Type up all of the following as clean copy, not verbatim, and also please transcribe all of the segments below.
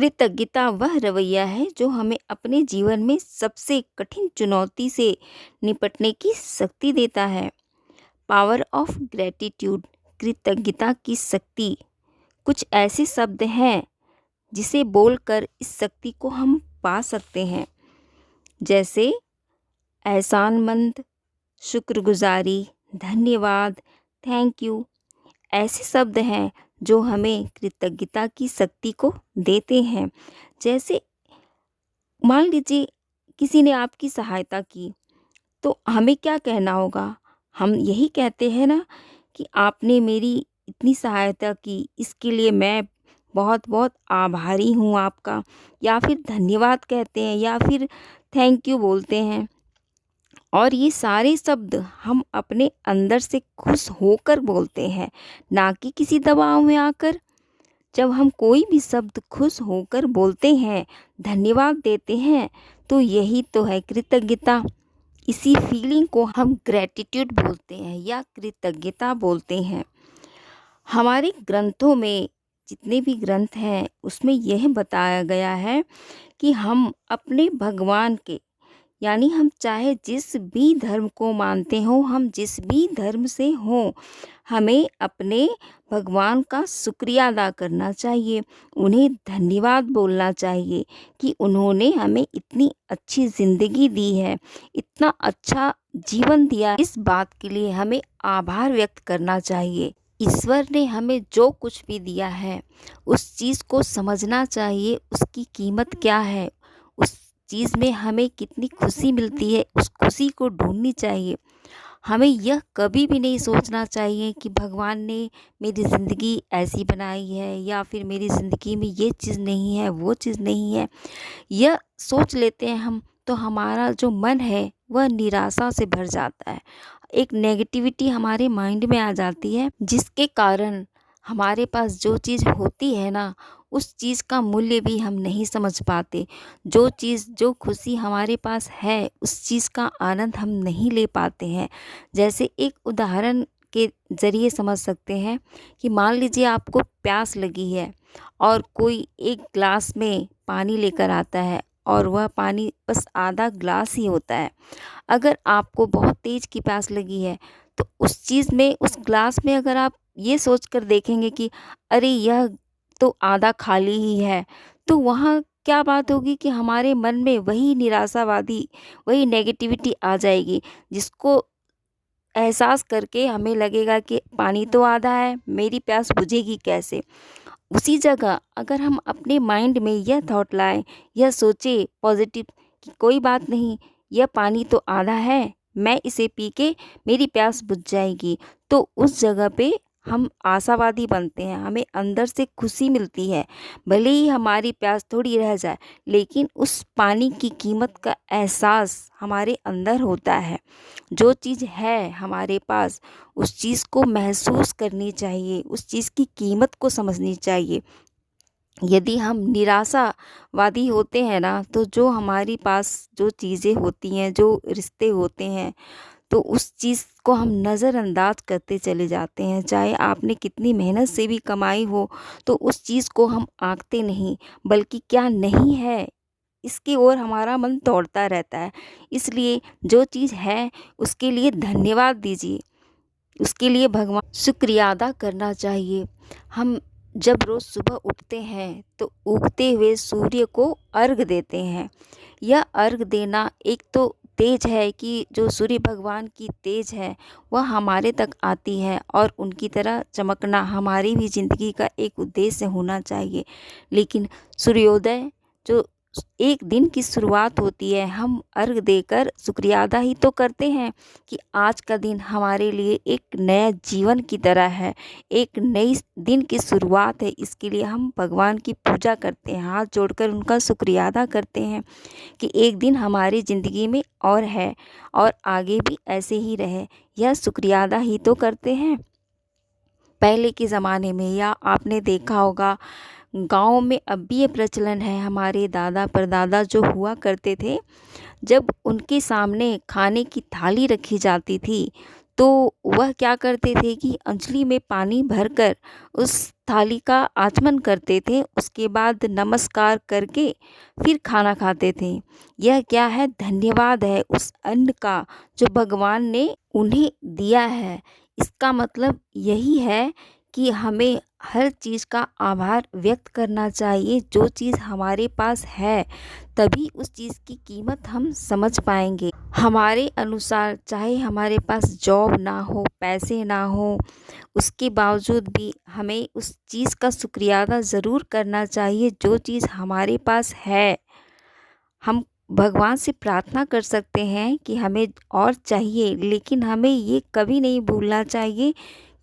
कृतज्ञता वह रवैया है जो हमें अपने जीवन में सबसे कठिन चुनौती से निपटने की शक्ति देता है। पावर ऑफ ग्रेटिट्यूड, कृतज्ञता की शक्ति। कुछ ऐसे शब्द हैं जिसे बोलकर इस शक्ति को हम पा सकते हैं, जैसे एहसानमंद, शुक्रगुजारी, धन्यवाद, थैंक यू। ऐसे शब्द हैं जो हमें कृतज्ञता की शक्ति को देते हैं। जैसे मान लीजिए किसी ने आपकी सहायता की, तो हमें क्या कहना होगा? हम यही कहते हैं ना कि आपने मेरी इतनी सहायता की, इसके लिए मैं बहुत बहुत आभारी हूँ आपका। या फिर धन्यवाद कहते हैं या फिर थैंक यू बोलते हैं। और ये सारे शब्द हम अपने अंदर से खुश होकर बोलते हैं, ना कि किसी दबाव में आकर। जब हम कोई भी शब्द खुश होकर बोलते हैं, धन्यवाद देते हैं, तो यही तो है कृतज्ञता। इसी फीलिंग को हम ग्रेटिट्यूड बोलते हैं या कृतज्ञता बोलते हैं। हमारे ग्रंथों में, जितने भी ग्रंथ हैं, उसमें यह बताया गया है कि हम अपने भगवान के, यानी हम चाहे जिस भी धर्म को मानते हों, हम जिस भी धर्म से हों, हमें अपने भगवान का शुक्रिया अदा करना चाहिए। उन्हें धन्यवाद बोलना चाहिए कि उन्होंने हमें इतनी अच्छी ज़िंदगी दी है, इतना अच्छा जीवन दिया। इस बात के लिए हमें आभार व्यक्त करना चाहिए। ईश्वर ने हमें जो कुछ भी दिया है, उस चीज़ को समझना चाहिए, उसकी कीमत क्या है, उस चीज़ में हमें कितनी खुशी मिलती है, उस खुशी को ढूंढनी चाहिए। हमें यह कभी भी नहीं सोचना चाहिए कि भगवान ने मेरी ज़िंदगी ऐसी बनाई है या फिर मेरी ज़िंदगी में ये चीज़ नहीं है, वो चीज़ नहीं है। यह सोच लेते हैं हम, तो हमारा जो मन है वह निराशा से भर जाता है। एक नेगेटिविटी हमारे माइंड में आ जाती है, जिसके कारण हमारे पास जो चीज़ होती है ना, उस चीज़ का मूल्य भी हम नहीं समझ पाते। जो चीज़, जो खुशी हमारे पास है, उस चीज़ का आनंद हम नहीं ले पाते हैं। जैसे एक उदाहरण के ज़रिए समझ सकते हैं कि मान लीजिए आपको प्यास लगी है और कोई एक ग्लास में पानी लेकर आता है और वह पानी बस आधा ग्लास ही होता है। अगर आपको बहुत तेज़ की प्यास लगी है, तो उस चीज़ में, उस ग्लास में अगर आप ये सोचकर देखेंगे कि अरे यह तो आधा खाली ही है, तो वहाँ क्या बात होगी कि हमारे मन में वही निराशावादी, वही नेगेटिविटी आ जाएगी, जिसको एहसास करके हमें लगेगा कि पानी तो आधा है, मेरी प्यास बुझेगी कैसे। उसी जगह अगर हम अपने माइंड में यह थॉट लाएं, यह सोचे पॉजिटिव कि कोई बात नहीं, यह पानी तो आधा है, मैं इसे पी के मेरी प्यास बुझ जाएगी, तो उस जगह पे हम आशावादी बनते हैं, हमें अंदर से खुशी मिलती है। भले ही हमारी प्यास थोड़ी रह जाए, लेकिन उस पानी की कीमत का एहसास हमारे अंदर होता है। जो चीज़ है हमारे पास, उस चीज़ को महसूस करनी चाहिए, उस चीज़ की कीमत को समझनी चाहिए। यदि हम निराशावादी होते हैं ना, तो जो हमारे पास जो चीज़ें होती हैं, जो रिश्ते होते हैं, तो उस चीज़ को हम नज़रअंदाज करते चले जाते हैं। चाहे आपने कितनी मेहनत से भी कमाई हो, तो उस चीज़ को हम आंकते नहीं, बल्कि क्या नहीं है, इसकी ओर हमारा मन दौड़ता रहता है। इसलिए जो चीज़ है उसके लिए धन्यवाद दीजिए, उसके लिए भगवान शुक्रिया अदा करना चाहिए। हम जब रोज़ सुबह उठते हैं तो उगते हुए सूर्य को अर्घ देते हैं। यह अर्घ देना एक तो तेज है कि जो सूर्य भगवान की तेज है वह हमारे तक आती है, और उनकी तरह चमकना हमारी भी ज़िंदगी का एक उद्देश्य होना चाहिए। लेकिन सूर्योदय जो एक दिन की शुरुआत होती है, हम अर्घ देकर शुक्रिया अदा ही तो करते हैं कि आज का दिन हमारे लिए एक नया जीवन की तरह है, एक नई दिन की शुरुआत है। इसके लिए हम भगवान की पूजा करते हैं, हाथ जोड़कर उनका शुक्रिया अदा करते हैं कि एक दिन हमारी ज़िंदगी में और है और आगे भी ऐसे ही रहे। यह शुक्रिया अदा ही तो करते हैं। पहले के ज़माने में, या आपने देखा होगा गाँव में अब भी ये प्रचलन है, हमारे दादा परदादा जो हुआ करते थे, जब उनके सामने खाने की थाली रखी जाती थी, तो वह क्या करते थे कि अंजलि में पानी भरकर उस थाली का आचमन करते थे, उसके बाद नमस्कार करके फिर खाना खाते थे। यह क्या है? धन्यवाद है उस अन्न का जो भगवान ने उन्हें दिया है। इसका मतलब यही है कि हमें हर चीज़ का आभार व्यक्त करना चाहिए। जो चीज़ हमारे पास है तभी उस चीज़ की कीमत हम समझ पाएंगे। हमारे अनुसार चाहे हमारे पास जॉब ना हो, पैसे ना हो, उसके बावजूद भी हमें उस चीज़ का शुक्रिया अदा ज़रूर करना चाहिए जो चीज़ हमारे पास है। हम भगवान से प्रार्थना कर सकते हैं कि हमें और चाहिए, लेकिन हमें ये कभी नहीं भूलना चाहिए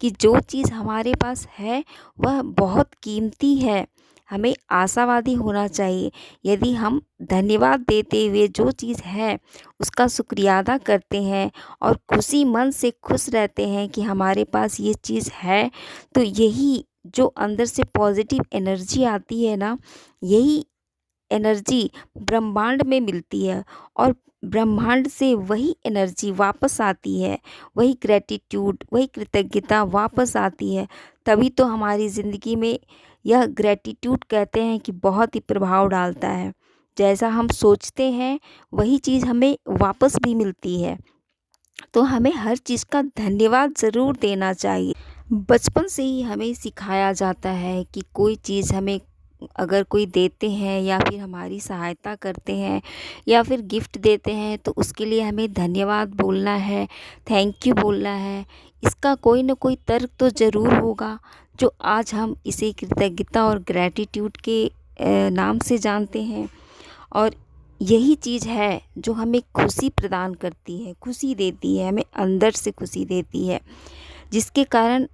कि जो चीज़ हमारे पास है वह बहुत कीमती है। हमें आशावादी होना चाहिए। यदि हम धन्यवाद देते हुए जो चीज़ है उसका शुक्रिया अदा करते हैं और खुशी मन से खुश रहते हैं कि हमारे पास ये चीज़ है, तो यही जो अंदर से पॉजिटिव एनर्जी आती है ना, यही एनर्जी ब्रह्मांड में मिलती है और ब्रह्मांड से वही एनर्जी वापस आती है, वही ग्रैटिट्यूड, वही कृतज्ञता वापस आती है। तभी तो हमारी ज़िंदगी में यह ग्रैटिट्यूड कहते हैं कि बहुत ही प्रभाव डालता है। जैसा हम सोचते हैं वही चीज़ हमें वापस भी मिलती है। तो हमें हर चीज़ का धन्यवाद ज़रूर देना चाहिए। बचपन से ही हमें सिखाया जाता है कि कोई चीज़ हमें अगर कोई देते हैं या फिर हमारी सहायता करते हैं या फिर गिफ्ट देते हैं तो उसके लिए हमें धन्यवाद बोलना है, थैंक यू बोलना है। इसका कोई न कोई तर्क तो ज़रूर होगा जो आज हम इसे कृतज्ञता और ग्रैटिट्यूड के नाम से जानते हैं। और यही चीज़ है जो हमें खुशी प्रदान करती है, खुशी देती है, हमें अंदर से खुशी देती है, जिसके कारण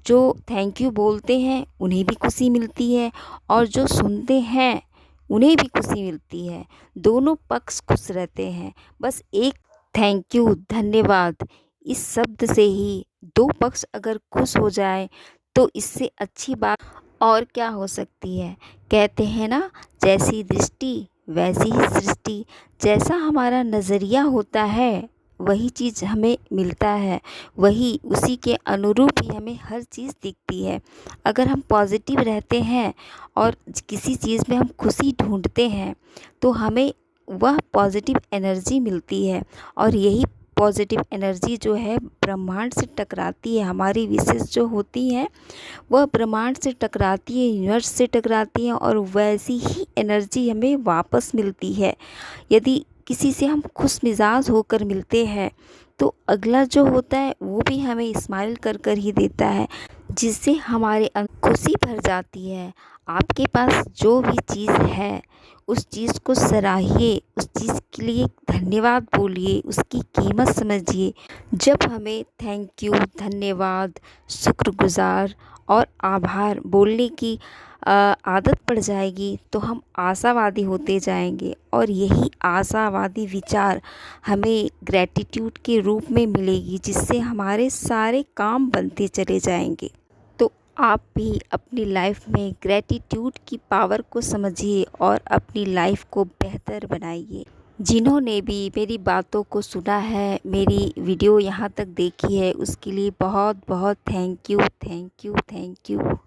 जो थैंक यू बोलते हैं उन्हें भी खुशी मिलती है और जो सुनते हैं उन्हें भी खुशी मिलती है। दोनों पक्ष खुश रहते हैं। बस एक थैंक यू, धन्यवाद, इस शब्द से ही दो पक्ष अगर खुश हो जाए तो इससे अच्छी बात और क्या हो सकती है। कहते हैं ना, जैसी दृष्टि वैसी ही सृष्टि। जैसा हमारा नज़रिया होता है वही चीज़ हमें मिलता है, वही उसी के अनुरूप ही हमें हर चीज़ दिखती है। अगर हम पॉजिटिव रहते हैं और किसी चीज़ में हम खुशी ढूंढते हैं तो हमें वह पॉजिटिव एनर्जी मिलती है और यही पॉजिटिव एनर्जी जो है ब्रह्मांड से टकराती है। हमारी विशेष जो होती हैं वह ब्रह्मांड से टकराती है, यूनिवर्स से टकराती है और वैसी ही एनर्जी हमें वापस मिलती है। यदि किसी से हम खुश मिजाज होकर मिलते हैं तो अगला जो होता है वो भी हमें स्माइल कर कर ही देता है, जिससे हमारे अंदर खुशी भर जाती है। आपके पास जो भी चीज़ है उस चीज़ को सराहिए, उस चीज़ के लिए धन्यवाद बोलिए, उसकी कीमत समझिए। जब हमें थैंक यू, धन्यवाद, शुक्रगुजार और आभार बोलने की आदत पड़ जाएगी तो हम आशावादी होते जाएंगे और यही आशावादी विचार हमें ग्रैटिट्यूड के रूप में मिलेगी, जिससे हमारे सारे काम बनते चले जाएंगे। तो आप भी अपनी लाइफ में ग्रैटिट्यूड की पावर को समझिए और अपनी लाइफ को बेहतर बनाइए। जिन्होंने भी मेरी बातों को सुना है, मेरी वीडियो यहाँ तक देखी है, उसके लिए बहुत बहुत thank you, thank you, thank you.